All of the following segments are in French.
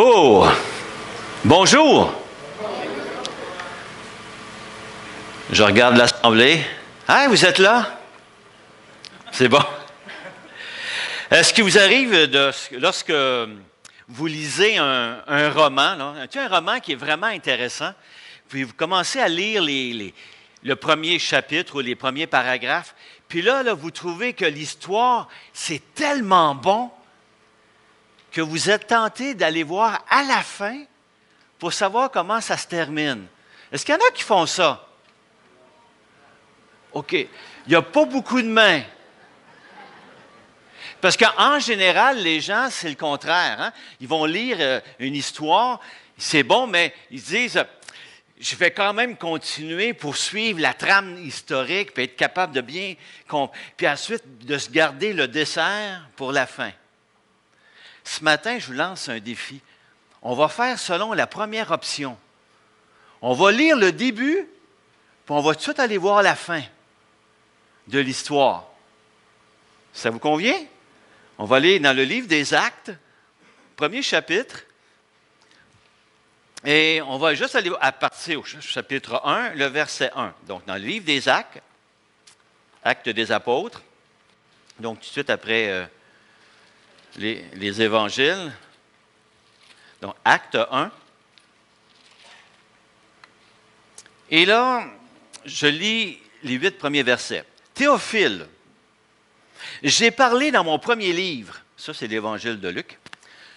Oh! Bonjour! Je regarde l'assemblée. Ah, vous êtes là? C'est bon. Est-ce qu'il vous arrive, lorsque vous lisez un roman, là, un roman qui est vraiment intéressant, puis vous commencez à lire le premier chapitre ou les premiers paragraphes, puis là, vous trouvez que l'histoire, c'est tellement bon que vous êtes tenté d'aller voir à la fin pour savoir comment ça se termine. Est-ce qu'il y en a qui font ça? OK. Il n'y a pas beaucoup de mains. Parce qu'en général, les gens, c'est le contraire. Hein? Ils vont lire une histoire, c'est bon, mais ils disent, je vais quand même continuer pour suivre la trame historique, puis être capable de bien... Puis ensuite, de se garder le dessert pour la fin. Ce matin, je vous lance un défi. On va faire selon la première option. On va lire le début, puis on va tout de suite aller voir la fin de l'histoire. Ça vous convient? On va aller dans le livre des Actes, premier chapitre, et on va juste aller à partir au chapitre 1, le verset 1. Donc, dans le livre des Actes, Actes des Apôtres, donc tout de suite après les évangiles. Donc, Acte 1. Et là, je lis les 8 premiers versets. Théophile, j'ai parlé dans mon premier livre, ça c'est l'évangile de Luc,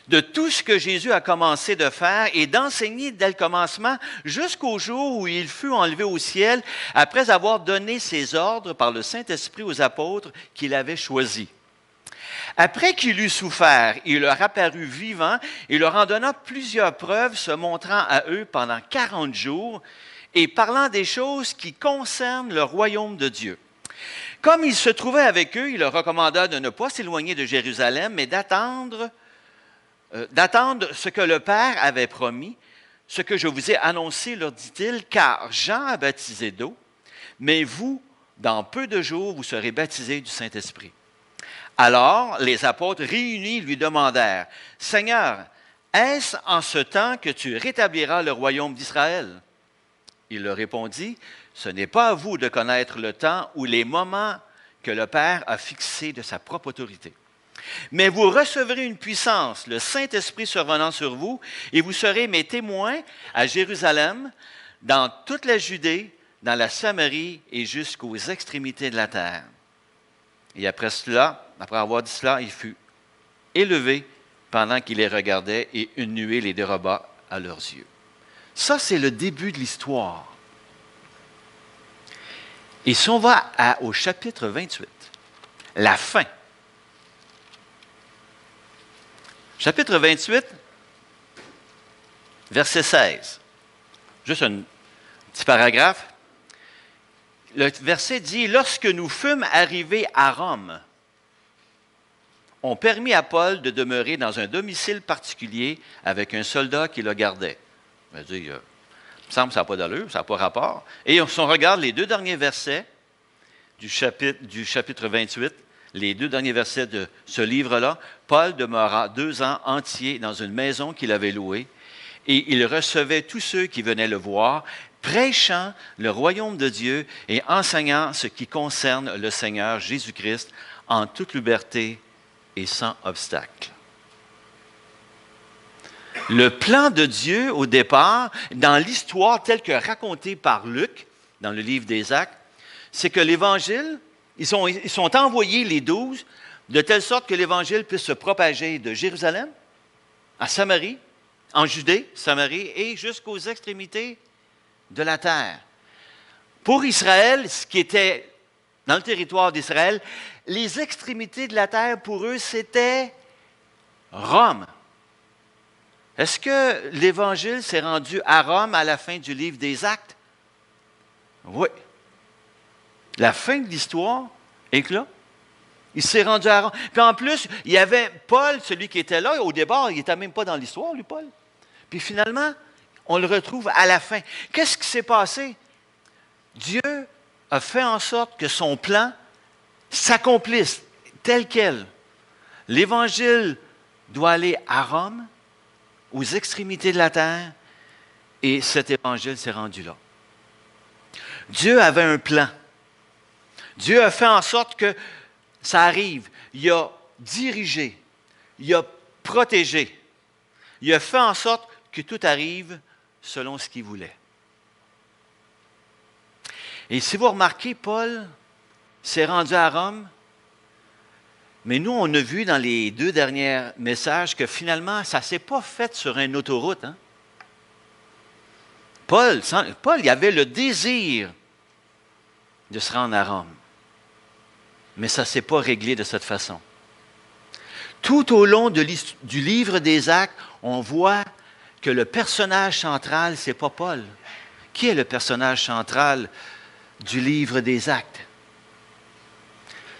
de tout ce que Jésus a commencé de faire et d'enseigner dès le commencement jusqu'au jour où il fut enlevé au ciel après avoir donné ses ordres par le Saint-Esprit aux apôtres qu'il avait choisis. Après qu'il eut souffert, il leur apparut vivant et leur en donna plusieurs preuves, se montrant à eux pendant 40 jours et parlant des choses qui concernent le royaume de Dieu. Comme il se trouvait avec eux, il leur recommanda de ne pas s'éloigner de Jérusalem, mais d'attendre ce que le Père avait promis, ce que je vous ai annoncé, leur dit-il, car Jean a baptisé d'eau, mais vous, dans peu de jours, vous serez baptisés du Saint-Esprit. Alors, les apôtres réunis lui demandèrent, « Seigneur, est-ce en ce temps que tu rétabliras le royaume d'Israël? » Il leur répondit, « Ce n'est pas à vous de connaître le temps ou les moments que le Père a fixés de sa propre autorité. Mais vous recevrez une puissance, le Saint-Esprit survenant sur vous, et vous serez mes témoins à Jérusalem, dans toute la Judée, dans la Samarie et jusqu'aux extrémités de la terre. » Et après avoir dit cela, il fut élevé pendant qu'il les regardait et une nuée les déroba à leurs yeux. Ça, c'est le début de l'histoire. Et si on va au chapitre 28, la fin. Chapitre 28, verset 16. Juste un petit paragraphe. Le verset dit, « Lorsque nous fûmes arrivés à Rome, on permit à Paul de demeurer dans un domicile particulier avec un soldat qui le gardait. » Il me dit, il me semble que ça n'a pas d'allure, ça n'a pas rapport. Et si on regarde les 2 derniers versets du chapitre 28, les 2 derniers versets de ce livre-là, Paul demeura 2 ans entiers dans une maison qu'il avait louée et il recevait tous ceux qui venaient le voir, prêchant le royaume de Dieu et enseignant ce qui concerne le Seigneur Jésus-Christ en toute liberté et sans obstacle. Le plan de Dieu, au départ, dans l'histoire telle que racontée par Luc, dans le livre des Actes, c'est que l'Évangile, ils sont envoyés, les 12, de telle sorte que l'Évangile puisse se propager de Jérusalem à Samarie, en Judée, Samarie, et jusqu'aux extrémités de la terre. Pour Israël, ce qui était dans le territoire d'Israël, les extrémités de la terre, pour eux, c'était Rome. Est-ce que l'Évangile s'est rendu à Rome à la fin du livre des Actes? Oui. La fin de l'histoire est là. Il s'est rendu à Rome. Puis en plus, il y avait Paul, celui qui était là. Au départ, il n'était même pas dans l'histoire, lui, Paul. Puis finalement, on le retrouve à la fin. Qu'est-ce qui s'est passé? Dieu a fait en sorte que son plan s'accomplisse tel quel. L'Évangile doit aller à Rome, aux extrémités de la terre, et cet évangile s'est rendu là. Dieu avait un plan. Dieu a fait en sorte que ça arrive. Il a dirigé, il a protégé, il a fait en sorte que tout arrive selon ce qu'il voulait. Et si vous remarquez, Paul s'est rendu à Rome, mais nous, on a vu dans les 2 derniers messages que finalement, ça ne s'est pas fait sur une autoroute. Hein? Paul, il avait le désir de se rendre à Rome, mais ça ne s'est pas réglé de cette façon. Tout au long du livre des Actes, on voit que le personnage central, ce n'est pas Paul. Qui est le personnage central du livre des Actes?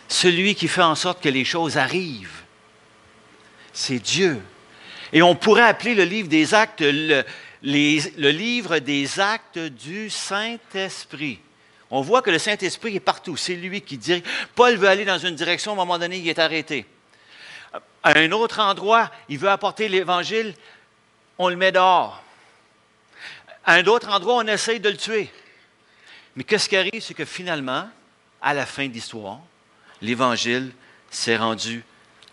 Celui qui fait en sorte que les choses arrivent. C'est Dieu. Et on pourrait appeler le livre des Actes le livre des Actes du Saint-Esprit. On voit que le Saint-Esprit est partout. C'est lui qui dirige. Paul veut aller dans une direction, à un moment donné, il est arrêté. À un autre endroit, il veut apporter l'Évangile, on le met dehors. À un autre endroit, on essaye de le tuer. Mais qu'est-ce qui arrive? C'est que finalement, à la fin de l'histoire, l'Évangile s'est rendu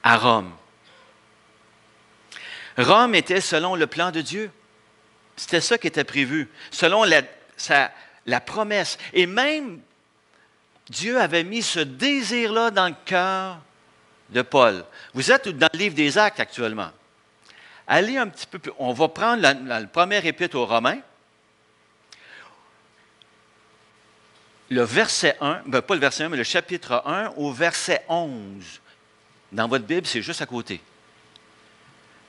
à Rome. Rome était selon le plan de Dieu. C'était ça qui était prévu, selon la promesse. Et même, Dieu avait mis ce désir-là dans le cœur de Paul. Vous êtes dans le livre des Actes actuellement. Allez un petit peu plus. On va prendre le premier épître aux Romains. Le verset 1, pas le verset 1, mais le chapitre 1 au verset 11. Dans votre Bible, c'est juste à côté.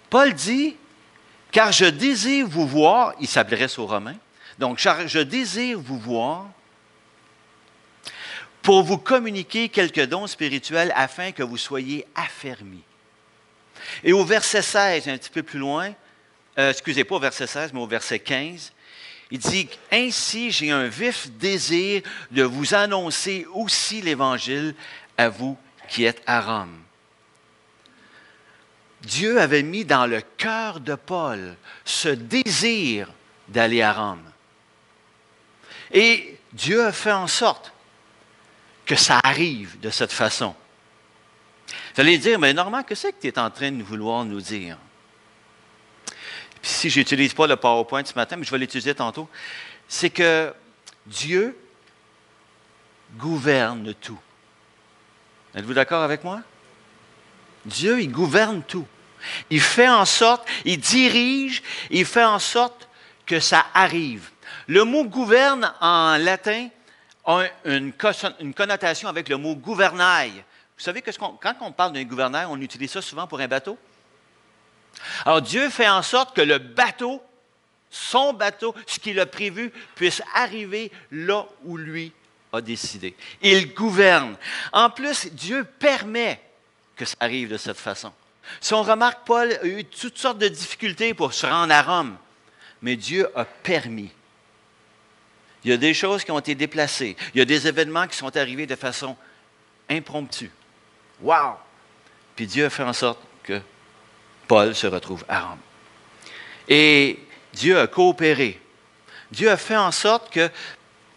Paul dit, « Car je désire vous voir », il s'adresse aux Romains, donc « je désire vous voir pour vous communiquer quelques dons spirituels afin que vous soyez affermis. » Et au verset 16, un petit peu plus loin, excusez pas au verset 16, mais au verset 15, il dit « Ainsi, j'ai un vif désir de vous annoncer aussi l'Évangile à vous qui êtes à Rome. » Dieu avait mis dans le cœur de Paul ce désir d'aller à Rome. Et Dieu a fait en sorte que ça arrive de cette façon. Vous allez dire, mais Normand, qu'est-ce que tu es en train de vouloir nous dire? Puis si je n'utilise pas le PowerPoint ce matin, mais je vais l'utiliser tantôt, c'est que Dieu gouverne tout. Êtes-vous d'accord avec moi? Dieu, il gouverne tout. Il fait en sorte, il dirige, il fait en sorte que ça arrive. Le mot gouverne en latin a une connotation avec le mot gouvernail. Vous savez que quand on parle d'un gouvernail, on utilise ça souvent pour un bateau. Alors Dieu fait en sorte que le bateau, son bateau, ce qu'il a prévu, puisse arriver là où lui a décidé. Il gouverne. En plus, Dieu permet que ça arrive de cette façon. Si on remarque, Paul a eu toutes sortes de difficultés pour se rendre à Rome, mais Dieu a permis. Il y a des choses qui ont été déplacées. Il y a des événements qui sont arrivés de façon impromptue. Wow! Puis Dieu a fait en sorte que Paul se retrouve à Rome. Et Dieu a coopéré. Dieu a fait en sorte que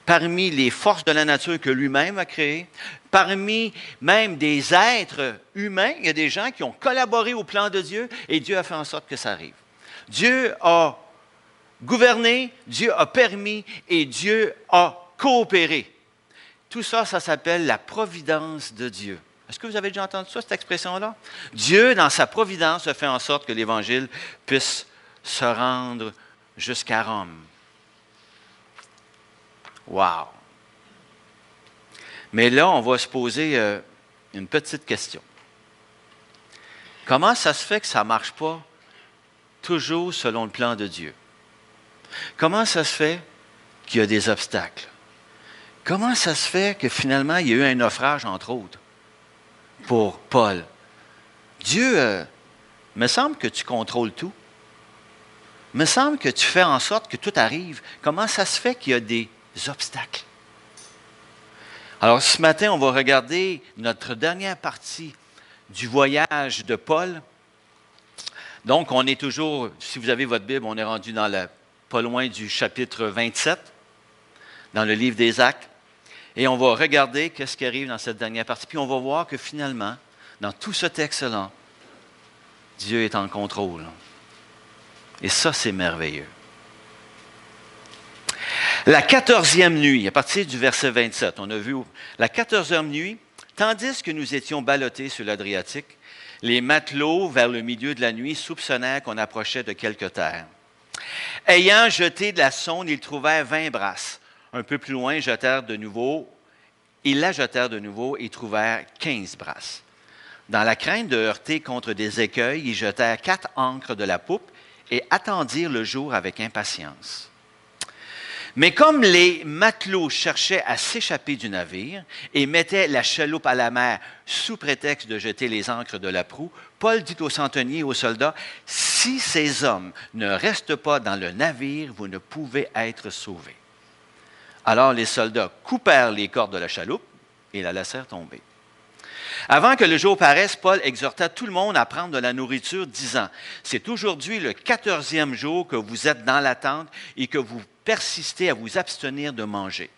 parmi les forces de la nature que lui-même a créées, parmi même des êtres humains, il y a des gens qui ont collaboré au plan de Dieu et Dieu a fait en sorte que ça arrive. Dieu a gouverné, Dieu a permis et Dieu a coopéré. Tout ça, ça s'appelle la providence de Dieu. Est-ce que vous avez déjà entendu ça, cette expression-là? Dieu, dans sa providence, a fait en sorte que l'Évangile puisse se rendre jusqu'à Rome. Wow! Mais là, on va se poser une petite question. Comment ça se fait que ça ne marche pas toujours selon le plan de Dieu? Comment ça se fait qu'il y a des obstacles? Comment ça se fait que finalement, il y a eu un naufrage, entre autres, pour Paul? Dieu, me semble que tu contrôles tout. Me semble que tu fais en sorte que tout arrive. Comment ça se fait qu'il y a des obstacles? Alors, ce matin, on va regarder notre dernière partie du voyage de Paul Donc, on est toujours, si vous avez votre Bible, on est rendu pas loin du chapitre 27, dans le livre des Actes. Et on va regarder ce qui arrive dans cette dernière partie. Puis on va voir que finalement, dans tout ce texte-là, Dieu est en contrôle. Et ça, c'est merveilleux. La 14e nuit, à partir du verset 27, on a vu la 14e nuit, tandis que nous étions ballottés sur l'Adriatique, les matelots, vers le milieu de la nuit, soupçonnèrent qu'on approchait de quelque terre. Ayant jeté de la sonde, ils trouvèrent 20 brasses. Un peu plus loin, ils la jetèrent de nouveau et trouvèrent 15 brasses. Dans la crainte de heurter contre des écueils, ils jetèrent 4 ancres de la poupe et attendirent le jour avec impatience. Mais comme les matelots cherchaient à s'échapper du navire et mettaient la chaloupe à la mer sous prétexte de jeter les ancres de la proue, Paul dit aux centeniers et aux soldats, « Si ces hommes ne restent pas dans le navire, vous ne pouvez être sauvés. » Alors les soldats coupèrent les cordes de la chaloupe et la laissèrent tomber. Avant que le jour paraisse, Paul exhorta tout le monde à prendre de la nourriture, disant, « C'est aujourd'hui le 14e jour que vous êtes dans la tente et que vous persistez à vous abstenir de manger.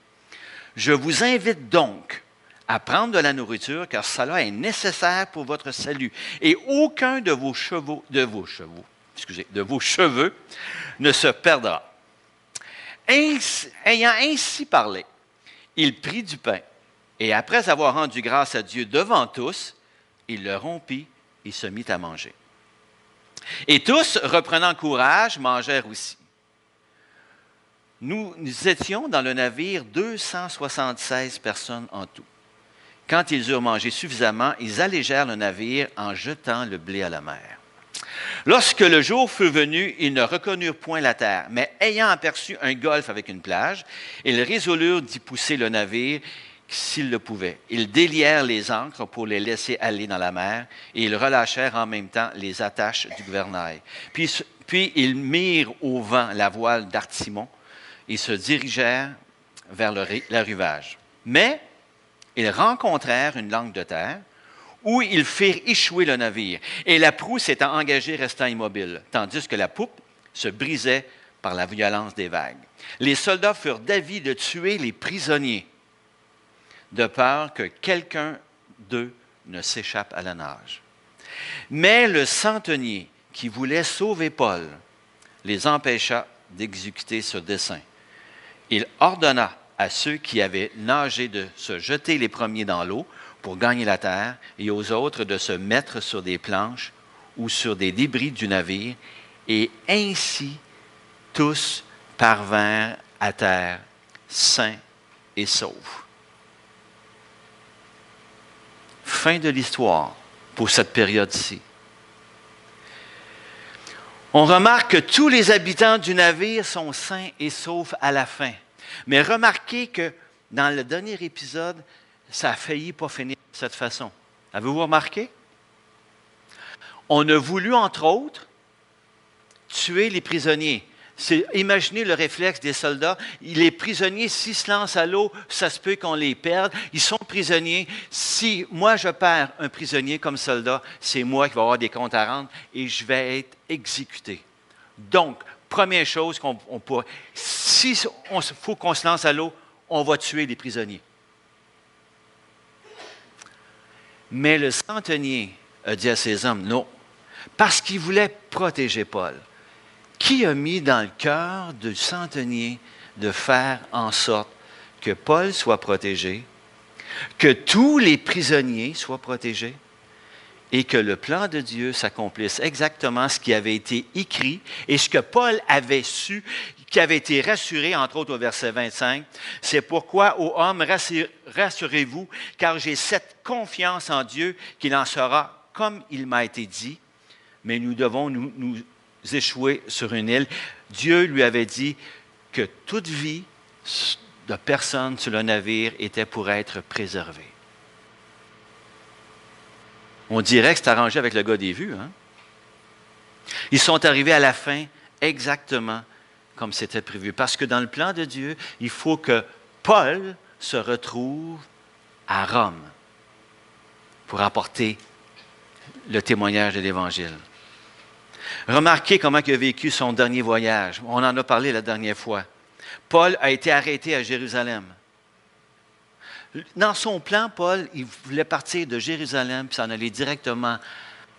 Je vous invite donc à prendre de la nourriture, car cela est nécessaire pour votre salut. Et aucun de vos cheveux ne se perdra. » Ayant ainsi parlé, il prit du pain, et après avoir rendu grâce à Dieu devant tous, il le rompit et se mit à manger. Et tous, reprenant courage, mangèrent aussi. Nous étions dans le navire 276 personnes en tout. Quand ils eurent mangé suffisamment, ils allégèrent le navire en jetant le blé à la mer. Lorsque le jour fut venu, ils ne reconnurent point la terre, mais ayant aperçu un golfe avec une plage, ils résolurent d'y pousser le navire s'ils le pouvaient. Ils délièrent les ancres pour les laisser aller dans la mer, et ils relâchèrent en même temps les attaches du gouvernail. Puis ils mirent au vent la voile d'Artimon, et se dirigèrent vers le rivage. Mais ils rencontrèrent une langue de terre, où ils firent échouer le navire, et la proue s'étant engagée restant immobile, tandis que la poupe se brisait par la violence des vagues. Les soldats furent d'avis de tuer les prisonniers, de peur que quelqu'un d'eux ne s'échappe à la nage. Mais le centenier qui voulait sauver Paul les empêcha d'exécuter ce dessein. Il ordonna à ceux qui avaient nagé de se jeter les premiers dans l'eau pour gagner la terre, et aux autres de se mettre sur des planches ou sur des débris du navire, et ainsi tous parvinrent à terre, sains et saufs. Fin de l'histoire pour cette période-ci. On remarque que tous les habitants du navire sont sains et saufs à la fin. Mais remarquez que dans le dernier épisode, ça a failli pas finir de cette façon. Avez-vous remarqué? On a voulu, entre autres, tuer les prisonniers. Imaginez le réflexe des soldats. Les prisonniers, s'ils se lancent à l'eau, ça se peut qu'on les perde. Ils sont prisonniers. Si moi, je perds un prisonnier comme soldat, c'est moi qui vais avoir des comptes à rendre et je vais être exécuté. Donc, première chose qu'on pourrait... Si il faut qu'on se lance à l'eau, on va tuer les prisonniers. Mais le centenier a dit à ses hommes, non, parce qu'il voulait protéger Paul. Qui a mis dans le cœur du centenier de faire en sorte que Paul soit protégé, que tous les prisonniers soient protégés et que le plan de Dieu s'accomplisse exactement ce qui avait été écrit et ce que Paul avait su, qui avait été rassuré, entre autres au verset 25. C'est pourquoi, ô hommes, rassurez-vous, car j'ai cette confiance en Dieu qu'il en sera comme il m'a été dit, mais nous devons nous échouer sur une île. Dieu lui avait dit que toute vie de personne sur le navire était pour être préservée. On dirait que c'est arrangé avec le gars des vues. Hein? Ils sont arrivés à la fin exactement comme c'était prévu. Parce que dans le plan de Dieu, il faut que Paul se retrouve à Rome pour apporter le témoignage de l'Évangile. Remarquez comment il a vécu son dernier voyage. On en a parlé la dernière fois. Paul a été arrêté à Jérusalem. Dans son plan, Paul, il voulait partir de Jérusalem puis s'en aller directement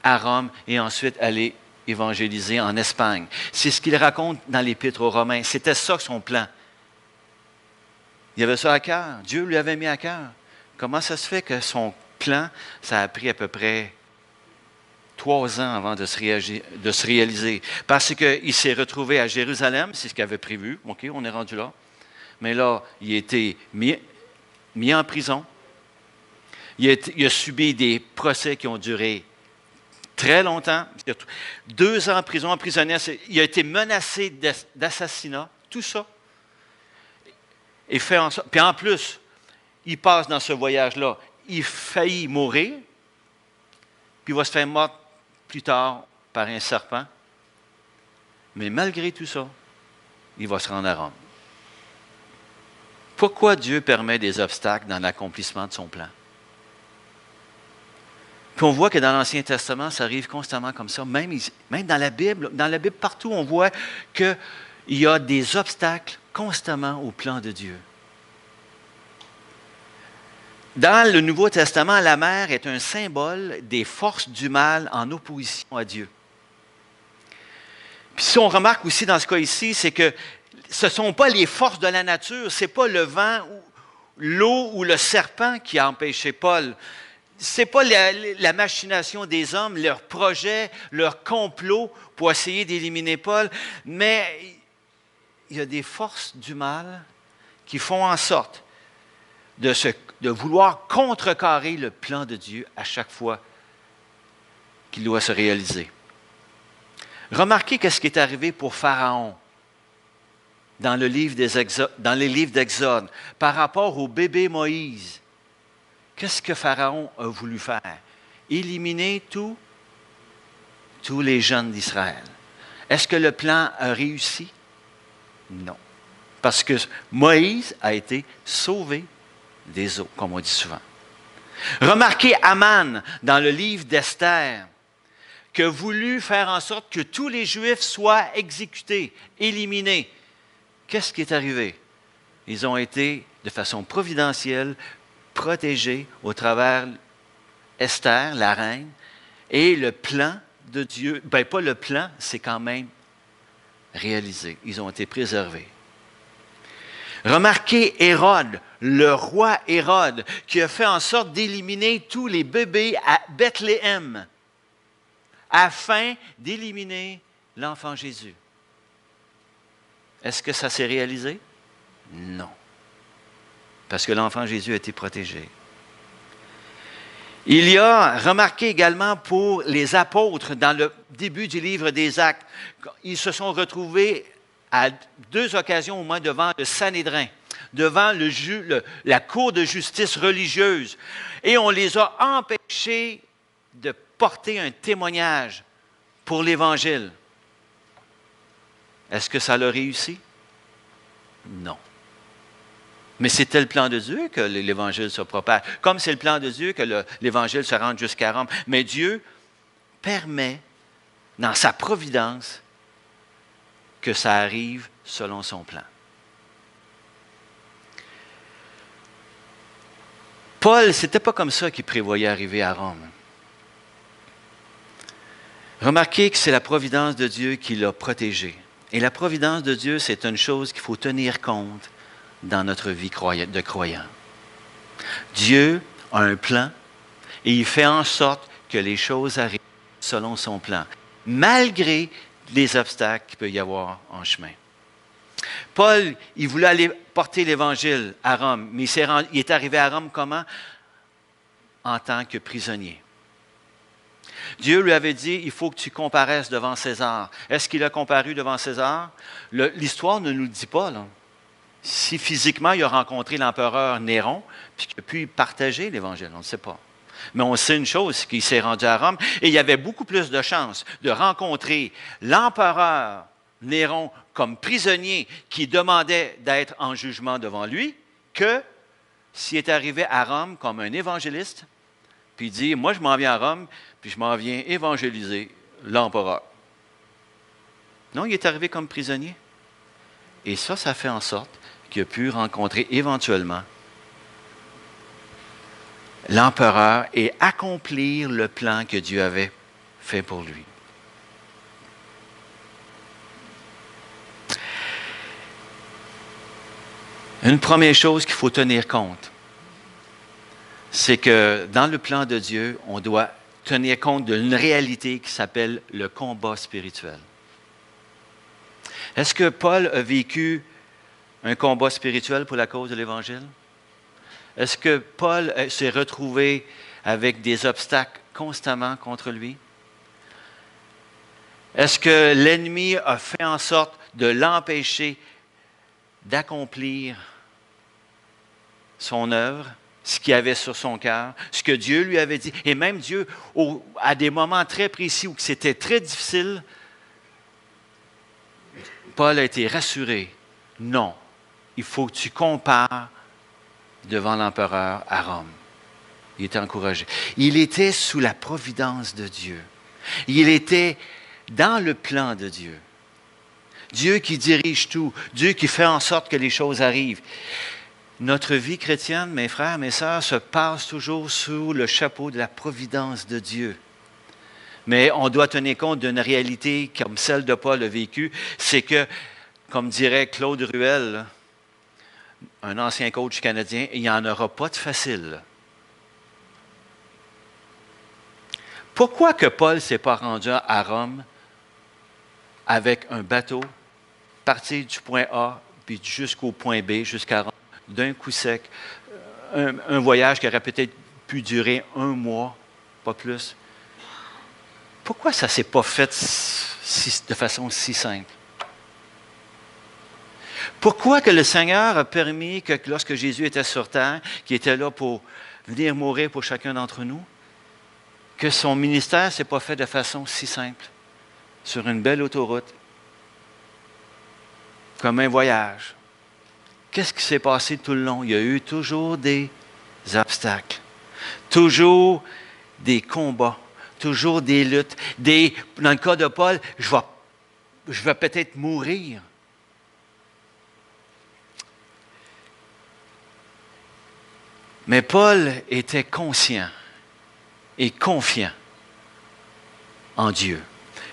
à Rome et ensuite aller évangéliser en Espagne. C'est ce qu'il raconte dans l'Épître aux Romains. C'était ça son plan. Il avait ça à cœur. Dieu lui avait mis à cœur. Comment ça se fait que son plan, ça a pris à peu près 3 ans avant de se réaliser? Parce qu'il s'est retrouvé à Jérusalem, c'est ce qu'il avait prévu. OK, on est rendu là. Mais là, il a été mis en prison. Il a subi des procès qui ont duré très longtemps. 2 ans en prison, emprisonné. Il a été menacé d'assassinat. Tout ça. Et fait en sorte. Puis en plus, il passe dans ce voyage-là. Il faillit mourir. Puis il va se faire mordre plus tard par un serpent. Mais malgré tout ça, il va se rendre à Rome. Pourquoi Dieu permet des obstacles dans l'accomplissement de son plan? Puis on voit que dans l'Ancien Testament, ça arrive constamment comme ça. Même dans la Bible, partout, on voit qu'il y a des obstacles constamment au plan de Dieu. Dans le Nouveau Testament, la mer est un symbole des forces du mal en opposition à Dieu. Puis si on remarque aussi dans ce cas ici, c'est que ce ne sont pas les forces de la nature, ce n'est pas le vent, l'eau ou le serpent qui a empêché Paul. Ce n'est pas la machination des hommes, leur projet, leur complot pour essayer d'éliminer Paul, mais il y a des forces du mal qui font en sorte de vouloir contrecarrer le plan de Dieu à chaque fois qu'il doit se réaliser. Remarquez ce qui est arrivé pour Pharaon dans les livres d'Exode par rapport au bébé Moïse. Qu'est-ce que Pharaon a voulu faire? Éliminer tous les jeunes d'Israël. Est-ce que le plan a réussi? Non. Parce que Moïse a été sauvé des eaux, comme on dit souvent. Remarquez Aman dans le livre d'Esther, qui a voulu faire en sorte que tous les Juifs soient exécutés, éliminés. Qu'est-ce qui est arrivé? Ils ont été, de façon providentielle, protégés au travers Esther, la reine, et le plan de Dieu, pas le plan, c'est quand même réalisé. Ils ont été préservés. Remarquez Hérode, le roi Hérode, qui a fait en sorte d'éliminer tous les bébés à Bethléem, afin d'éliminer l'enfant Jésus. Est-ce que ça s'est réalisé? Non. Parce que l'enfant Jésus a été protégé. Il y a remarqué également pour les apôtres, dans le début du livre des Actes, ils se sont retrouvés à 2 occasions au moins devant le Sanhédrin, devant la cour de justice religieuse. Et on les a empêchés de porter un témoignage pour l'Évangile. Est-ce que ça l'a réussi? Non. Mais c'était le plan de Dieu que l'Évangile se propage. Comme c'est le plan de Dieu que l'Évangile se rende jusqu'à Rome. Mais Dieu permet, dans sa providence, que ça arrive selon son plan. Paul, ce n'était pas comme ça qu'il prévoyait arriver à Rome. Remarquez que c'est la providence de Dieu qui l'a protégé. Et la providence de Dieu, c'est une chose qu'il faut tenir compte dans notre vie de croyant. Dieu a un plan et il fait en sorte que les choses arrivent selon son plan, malgré les obstacles qu'il peut y avoir en chemin. Paul, il voulait aller porter l'Évangile à Rome, mais il est arrivé à Rome comment? En tant que prisonnier. Dieu lui avait dit, il faut que tu comparaisses devant César. Est-ce qu'il a comparu devant César? L'histoire ne nous le dit pas, là. Si physiquement il a rencontré l'empereur Néron, puis qu'il a pu partager l'Évangile, on ne sait pas. Mais on sait une chose, qu'il s'est rendu à Rome, et il y avait beaucoup plus de chances de rencontrer l'empereur Néron comme prisonnier qui demandait d'être en jugement devant lui, que s'il est arrivé à Rome comme un évangéliste, puis il dit, moi je m'en viens à Rome, puis je m'en viens évangéliser l'empereur. Non, il est arrivé comme prisonnier. Et ça fait en sorte qu'il a pu rencontrer éventuellement l'empereur et accomplir le plan que Dieu avait fait pour lui. Une première chose qu'il faut tenir compte, c'est que dans le plan de Dieu, on doit tenir compte d'une réalité qui s'appelle le combat spirituel. Est-ce que Paul a vécu un combat spirituel pour la cause de l'Évangile? Est-ce que Paul s'est retrouvé avec des obstacles constamment contre lui? Est-ce que l'ennemi a fait en sorte de l'empêcher d'accomplir son œuvre, ce qu'il avait sur son cœur, ce que Dieu lui avait dit? Et même Dieu, à des moments très précis où c'était très difficile, Paul a été rassuré. Non, il faut que tu compares devant l'empereur à Rome. Il était encouragé. Il était sous la providence de Dieu. Il était dans le plan de Dieu. Dieu qui dirige tout. Dieu qui fait en sorte que les choses arrivent. Notre vie chrétienne, mes frères, mes sœurs, se passe toujours sous le chapeau de la providence de Dieu. Mais on doit tenir compte d'une réalité comme celle de Paul a vécue, c'est que, comme dirait Claude Ruel, un ancien coach canadien, il n'y en aura pas de facile. Pourquoi que Paul ne s'est pas rendu à Rome avec un bateau, partir du point A, puis jusqu'au point B, jusqu'à Rome, d'un coup sec, un voyage qui aurait peut-être pu durer 1 mois, pas plus? Pourquoi ça ne s'est pas fait de façon si simple? Pourquoi que le Seigneur a permis que lorsque Jésus était sur terre, qu'il était là pour venir mourir pour chacun d'entre nous, que son ministère ne s'est pas fait de façon si simple, sur une belle autoroute, comme un voyage? Qu'est-ce qui s'est passé tout le long? Il y a eu toujours des obstacles, toujours des combats, toujours des luttes. Dans le cas de Paul, je vais peut-être mourir. Mais Paul était conscient et confiant en Dieu.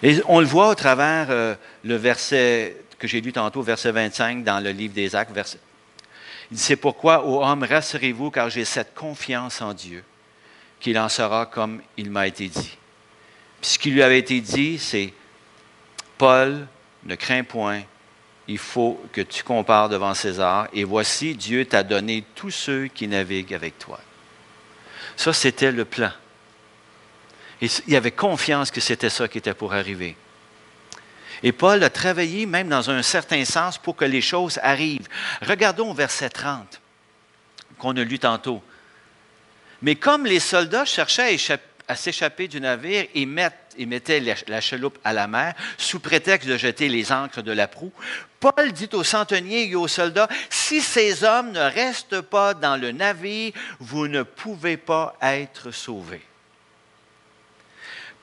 Et on le voit au travers le verset que j'ai lu tantôt, verset 25 dans le livre des Actes. Il dit, c'est pourquoi, ô homme, rassurez-vous, car j'ai cette confiance en Dieu, qu'il en sera comme il m'a été dit. Puis ce qui lui avait été dit, c'est, Paul, ne crains point, il faut que tu compares devant César, et voici, Dieu t'a donné tous ceux qui naviguent avec toi. Ça, c'était le plan. Et il avait confiance que c'était ça qui était pour arriver. Et Paul a travaillé même dans un certain sens pour que les choses arrivent. Regardons au verset 30 qu'on a lu tantôt. Mais comme les soldats cherchaient à s'échapper du navire et mettaient la chaloupe à la mer, sous prétexte de jeter les ancres de la proue, Paul dit aux centeniers et aux soldats, « Si ces hommes ne restent pas dans le navire, vous ne pouvez pas être sauvés. »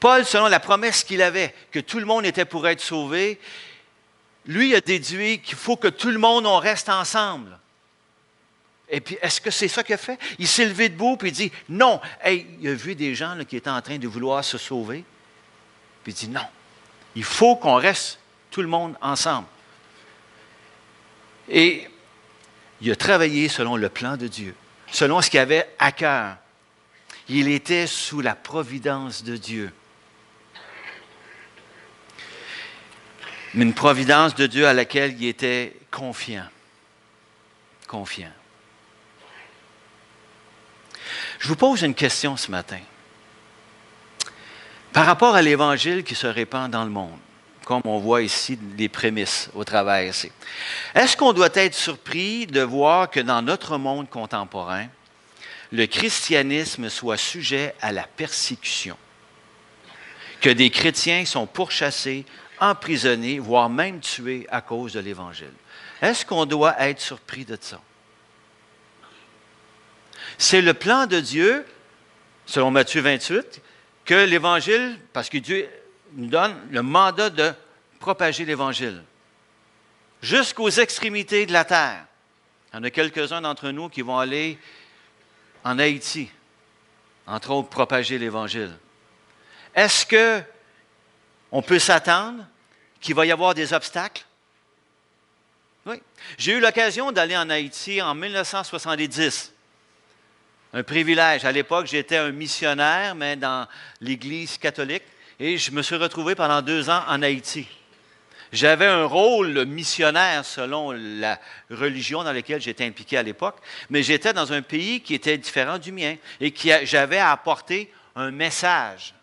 Paul, selon la promesse qu'il avait, que tout le monde était pour être sauvé, lui a déduit qu'il faut que tout le monde, on reste ensemble. Et puis, est-ce que c'est ça qu'il a fait? Il s'est levé debout et il dit, non. Hey, il a vu des gens là, qui étaient en train de vouloir se sauver. Puis il dit, non. Il faut qu'on reste tout le monde ensemble. Et il a travaillé selon le plan de Dieu, selon ce qu'il avait à cœur. Il était sous la providence de Dieu. Mais une providence de Dieu à laquelle il était confiant. Confiant. Je vous pose une question ce matin. Par rapport à l'Évangile qui se répand dans le monde, comme on voit ici les prémices au travers ici, est-ce qu'on doit être surpris de voir que dans notre monde contemporain, le christianisme soit sujet à la persécution? Que des chrétiens sont pourchassés, emprisonnés, voire même tués à cause de l'Évangile. Est-ce qu'on doit être surpris de ça? C'est le plan de Dieu, selon Matthieu 28, que l'Évangile, parce que Dieu nous donne le mandat de propager l'Évangile jusqu'aux extrémités de la terre. Il y en a quelques-uns d'entre nous qui vont aller en Haïti, entre autres, propager l'Évangile. Est-ce qu'on peut s'attendre qu'il va y avoir des obstacles? Oui. J'ai eu l'occasion d'aller en Haïti en 1970. Un privilège. À l'époque, j'étais un missionnaire, mais dans l'Église catholique, et je me suis retrouvé pendant 2 ans en Haïti. J'avais un rôle missionnaire selon la religion dans laquelle j'étais impliqué à l'époque, mais j'étais dans un pays qui était différent du mien et j'avais à apporter un message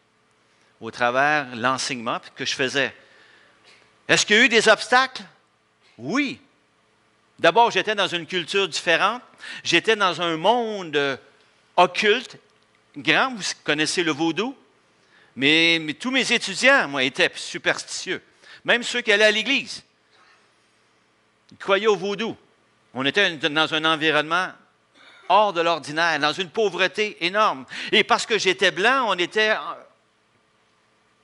au travers de l'enseignement que je faisais. Est-ce qu'il y a eu des obstacles? Oui. D'abord, j'étais dans une culture différente. J'étais dans un monde occulte, grand. Vous connaissez le vaudou? Mais tous mes étudiants, moi, étaient superstitieux. Même ceux qui allaient à l'église. Ils croyaient au vaudou. On était dans un environnement hors de l'ordinaire, dans une pauvreté énorme. Et parce que j'étais blanc, on était...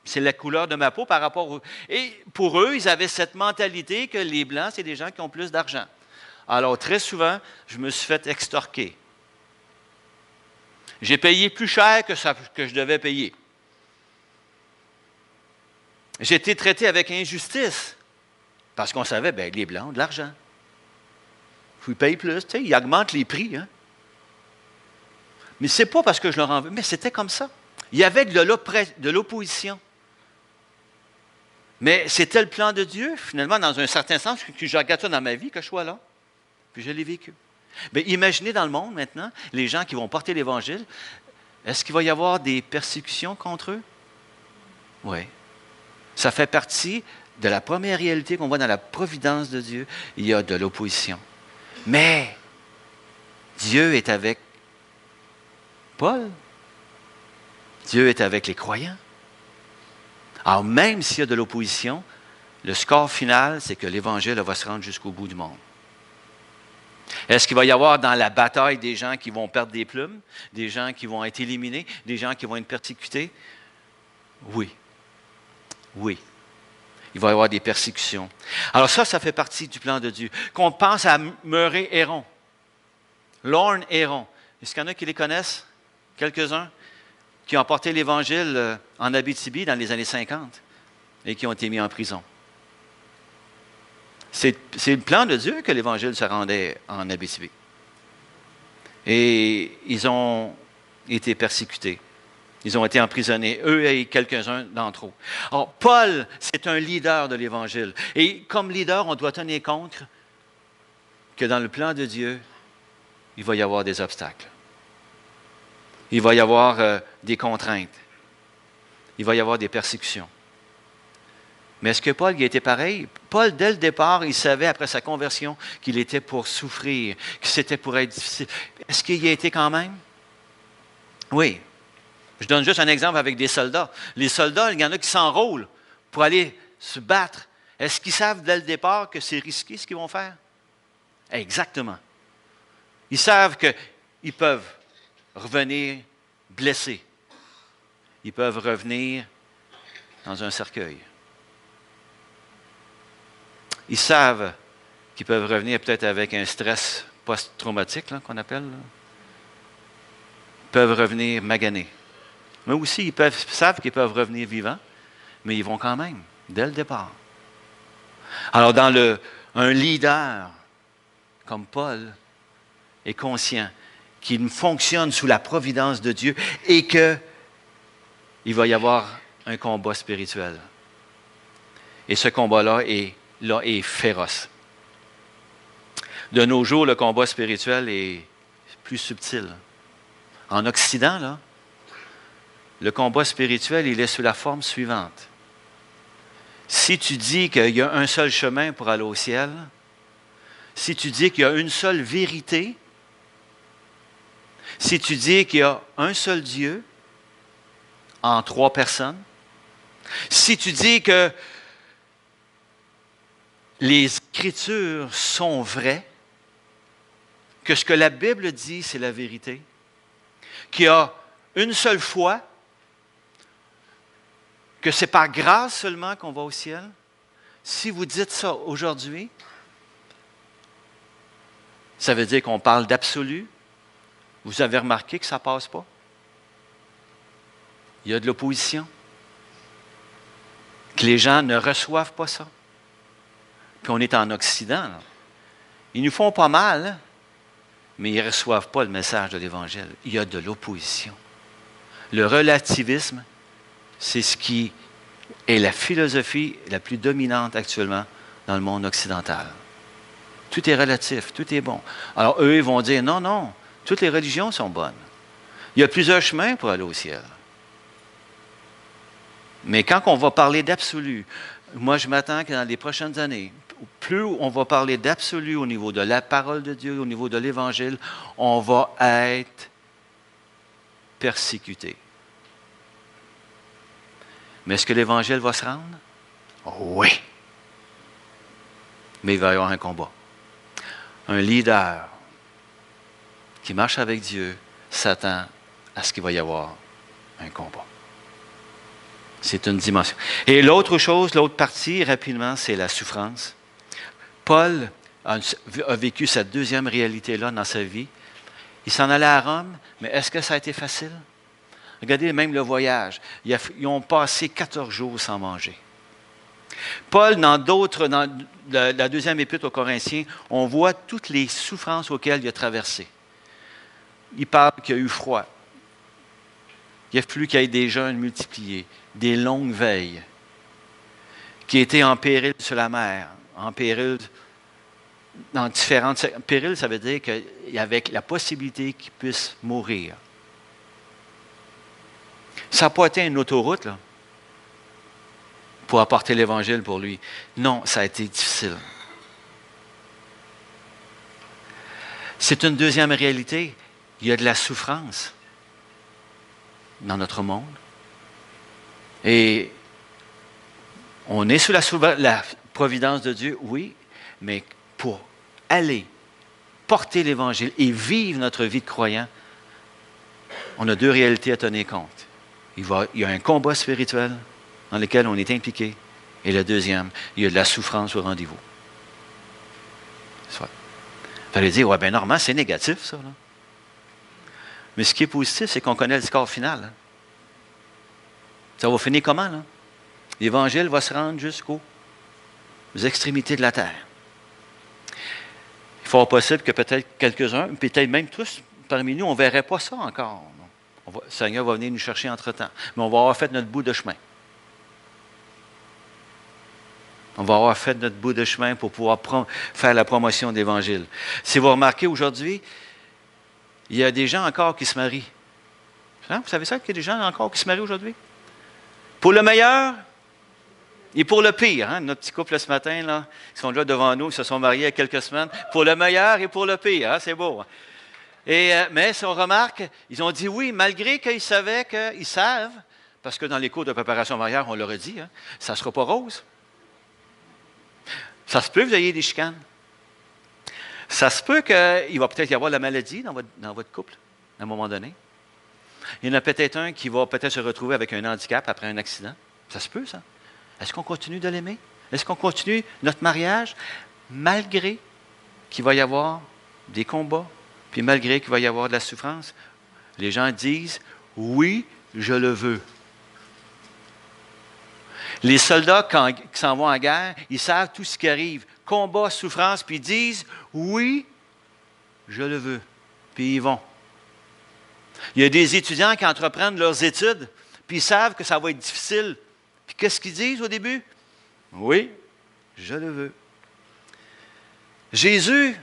C'est la couleur de ma peau par rapport aux... Et pour eux, ils avaient cette mentalité que les Blancs, c'est des gens qui ont plus d'argent. Alors, très souvent, je me suis fait extorquer. J'ai payé plus cher que je devais payer. J'ai été traité avec injustice parce qu'on savait, bien, les Blancs ont de l'argent. Ils payent plus, tu sais, ils augmentent les prix. Hein? Mais ce n'est pas parce que je leur en veux, mais c'était comme ça. Il y avait de l'opposition. Mais c'était le plan de Dieu, finalement, dans un certain sens, que je regarde ça dans ma vie, que je sois là. Puis je l'ai vécu. Mais imaginez dans le monde maintenant, les gens qui vont porter l'Évangile, est-ce qu'il va y avoir des persécutions contre eux? Oui. Ça fait partie de la première réalité qu'on voit dans la providence de Dieu. Il y a de l'opposition. Mais Dieu est avec Paul. Dieu est avec les croyants. Alors, même s'il y a de l'opposition, le score final, c'est que l'Évangile va se rendre jusqu'au bout du monde. Est-ce qu'il va y avoir dans la bataille des gens qui vont perdre des plumes, des gens qui vont être éliminés, des gens qui vont être persécutés? Oui. Oui. Il va y avoir des persécutions. Alors ça fait partie du plan de Dieu. Qu'on pense à Murray Héron, Lorne Héron. Est-ce qu'il y en a qui les connaissent? Quelques-uns? Qui ont porté l'Évangile en Abitibi dans les années 50 et qui ont été mis en prison. C'est le plan de Dieu que l'Évangile se rendait en Abitibi. Et ils ont été persécutés. Ils ont été emprisonnés, eux et quelques-uns d'entre eux. Alors, Paul, c'est un leader de l'Évangile. Et comme leader, on doit tenir compte que dans le plan de Dieu, il va y avoir des obstacles. Il va y avoir des contraintes. Il va y avoir des persécutions. Mais est-ce que Paul y était pareil? Paul, dès le départ, il savait, après sa conversion, qu'il était pour souffrir, que c'était pour être difficile. Est-ce qu'il y a été quand même? Oui. Je donne juste un exemple avec des soldats. Les soldats, il y en a qui s'enrôlent pour aller se battre. Est-ce qu'ils savent dès le départ que c'est risqué ce qu'ils vont faire? Exactement. Ils savent qu'ils peuvent revenir blessés. Ils peuvent revenir dans un cercueil. Ils savent qu'ils peuvent revenir peut-être avec un stress post-traumatique, là, qu'on appelle. Là. Ils peuvent revenir maganés. Mais aussi, ils savent qu'ils peuvent revenir vivants, mais ils vont quand même, dès le départ. Alors, un leader comme Paul est conscient qu'il fonctionne sous la providence de Dieu et qu'il va y avoir un combat spirituel. Et ce combat-là est féroce. De nos jours, le combat spirituel est plus subtil. En Occident, là, le combat spirituel, il est sous la forme suivante. Si tu dis qu'il y a un seul chemin pour aller au ciel, si tu dis qu'il y a une seule vérité, si tu dis qu'il y a un seul Dieu en 3 personnes, si tu dis que les Écritures sont vraies, que ce que la Bible dit, c'est la vérité, qu'il y a une seule foi, que c'est par grâce seulement qu'on va au ciel, Si vous dites ça aujourd'hui, ça veut dire qu'on parle d'absolu. Vous avez remarqué que ça ne passe pas? Il y a de l'opposition. Que les gens ne reçoivent pas ça. Puis on est en Occident. Là. Ils nous font pas mal, hein? Mais ils ne reçoivent pas le message de l'Évangile. Il y a de l'opposition. Le relativisme, c'est ce qui est la philosophie la plus dominante actuellement dans le monde occidental. Tout est relatif, tout est bon. Alors eux, ils vont dire, non, non, toutes les religions sont bonnes. Il y a plusieurs chemins pour aller au ciel. Mais quand on va parler d'absolu, moi je m'attends que dans les prochaines années, plus on va parler d'absolu au niveau de la parole de Dieu, au niveau de l'Évangile, on va être persécuté. Mais est-ce que l'Évangile va se rendre? Oui. Mais il va y avoir un combat. Un leader qui marche avec Dieu s'attend à ce qu'il va y avoir un combat. C'est une dimension. Et l'autre chose, l'autre partie, rapidement, c'est la souffrance. Paul a vécu cette deuxième réalité-là dans sa vie. Il s'en allait à Rome, mais est-ce que ça a été facile? Regardez même le voyage. Ils ont passé 14 jours sans manger. Paul, dans la deuxième épître aux Corinthiens, on voit toutes les souffrances auxquelles il a traversé. Il parle qu'il y a eu froid. Il a fallu qu'il y ait des jeûnes multipliés, des longues veilles, qui étaient en péril sur la mer, en péril dans différentes... Péril, ça veut dire qu'il y avait la possibilité qu'il puisse mourir. Ça n'a pas été une autoroute, là, pour apporter l'Évangile pour lui. Non, ça a été difficile. C'est une deuxième réalité. Il y a de la souffrance dans notre monde. Et on est sous la providence de Dieu, oui, mais pour aller porter l'Évangile et vivre notre vie de croyant, on a deux réalités à tenir compte. Il y a un combat spirituel dans lequel on est impliqué. Et le deuxième, il y a de la souffrance au rendez-vous. Vous allez dire, ouais, ben normalement, c'est négatif, ça. Là. Mais ce qui est positif, c'est qu'on connaît le score final. Hein. Ça va finir comment, là? L'Évangile va se rendre jusqu'aux extrémités de la terre. Il faut possible que peut-être quelques-uns, peut-être même tous parmi nous, on ne verrait pas ça encore. Le Seigneur va venir nous chercher entre-temps. Mais on va avoir fait notre bout de chemin. On va avoir fait notre bout de chemin pour pouvoir faire la promotion de l'Évangile. Si vous remarquez aujourd'hui, il y a des gens encore qui se marient. Hein? Vous savez ça, qu'il y a des gens encore qui se marient aujourd'hui? Pour le meilleur et pour le pire. Hein? Notre petit couple ce matin, là, qui sont là devant nous, ils se sont mariés il y a quelques semaines. Pour le meilleur et pour le pire. Hein? C'est beau. Hein? Mais si on remarque, ils ont dit oui, malgré qu'ils savent, parce que dans les cours de préparation mariage, on leur a dit, hein, ça ne sera pas rose. Ça se peut que vous ayez des chicanes. Ça se peut qu'il va peut-être y avoir la maladie dans votre couple, à un moment donné. Il y en a peut-être un qui va peut-être se retrouver avec un handicap après un accident. Ça se peut, ça. Est-ce qu'on continue de l'aimer? Est-ce qu'on continue notre mariage malgré qu'il va y avoir des combats, puis malgré qu'il va y avoir de la souffrance? Les gens disent, oui, je le veux. Les soldats, quand ils s'en vont en guerre, ils savent tout ce qui arrive. Combat, souffrance, puis ils disent, oui, je le veux. Puis ils vont. Il y a des étudiants qui entreprennent leurs études, puis ils savent que ça va être difficile. Puis qu'est-ce qu'ils disent au début? Oui, je le veux. Jésus,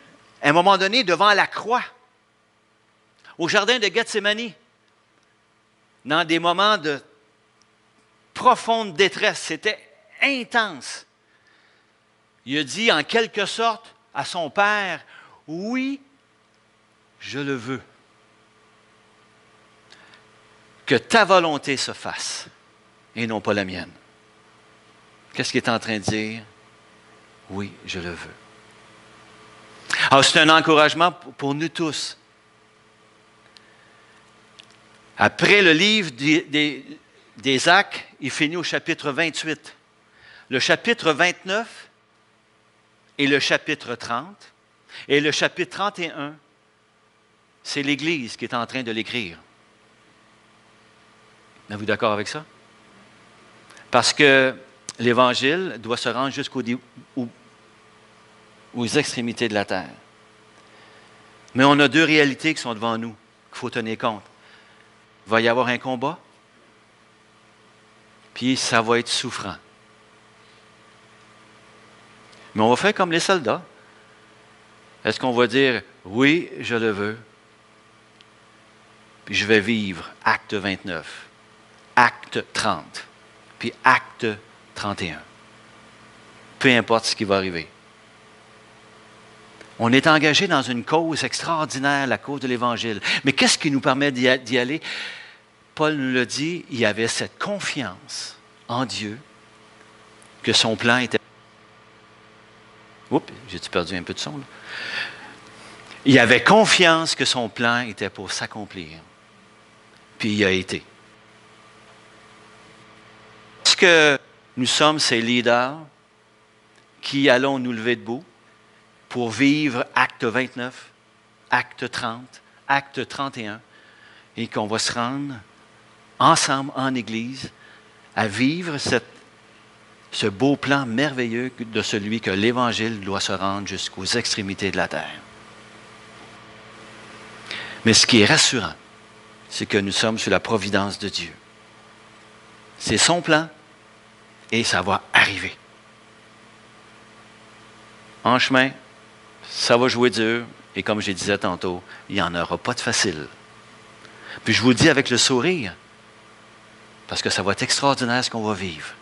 à un moment donné, devant la croix, au jardin de Gethsémani, dans des moments de profonde détresse, c'était intense. Il a dit en quelque sorte à son Père, oui, je le veux. Que ta volonté se fasse et non pas la mienne. Qu'est-ce qu'il est en train de dire? Oui, je le veux. Alors, c'est un encouragement pour nous tous. Après le livre des Actes, il finit au chapitre 28. le chapitre 29 et le chapitre 30. Et le chapitre 31, c'est l'Église qui est en train de l'écrire. Êtes-vous d'accord avec ça? Parce que l'Évangile doit se rendre aux extrémités de la terre. Mais on a deux réalités qui sont devant nous, qu'il faut tenir compte. Il va y avoir un combat, puis ça va être souffrant. Mais on va faire comme les soldats. Est-ce qu'on va dire, oui, je le veux, puis je vais vivre acte 29, acte 30, puis acte 31. Peu importe ce qui va arriver. On est engagé dans une cause extraordinaire, la cause de l'Évangile. Mais qu'est-ce qui nous permet d'y aller? Paul nous l'a dit, il y avait cette confiance en Dieu que son plan était... Oups, j'ai-tu perdu un peu de son, là? Il avait confiance que son plan était pour s'accomplir. Puis il a été. Est-ce que nous sommes ces leaders qui allons nous lever debout pour vivre acte 29, acte 30, acte 31, et qu'on va se rendre ensemble en Église à vivre ce beau plan merveilleux de celui que l'Évangile doit se rendre jusqu'aux extrémités de la terre. Mais ce qui est rassurant, c'est que nous sommes sous la providence de Dieu. C'est son plan et ça va arriver. En chemin, ça va jouer dur et comme je disais tantôt, il n'y en aura pas de facile. Puis je vous le dis avec le sourire, parce que ça va être extraordinaire ce qu'on va vivre.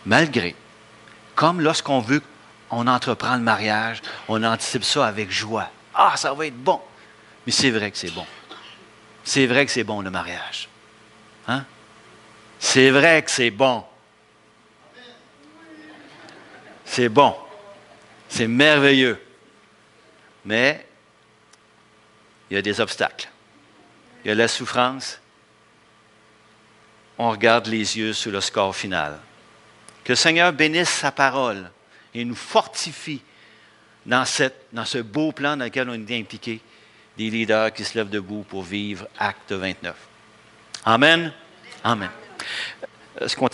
Malgré, comme lorsqu'on veut, on entreprend le mariage, on anticipe ça avec joie. Ah, ça va être bon. Mais c'est vrai que c'est bon. C'est vrai que c'est bon le mariage. Hein? C'est vrai que c'est bon. C'est bon. C'est merveilleux. Mais il y a des obstacles. Il y a la souffrance. On regarde les yeux sur le score final. Que le Seigneur bénisse sa parole et nous fortifie dans ce beau plan dans lequel on est impliqué, des leaders qui se lèvent debout pour vivre acte 29. Amen. Amen. Est-ce qu'on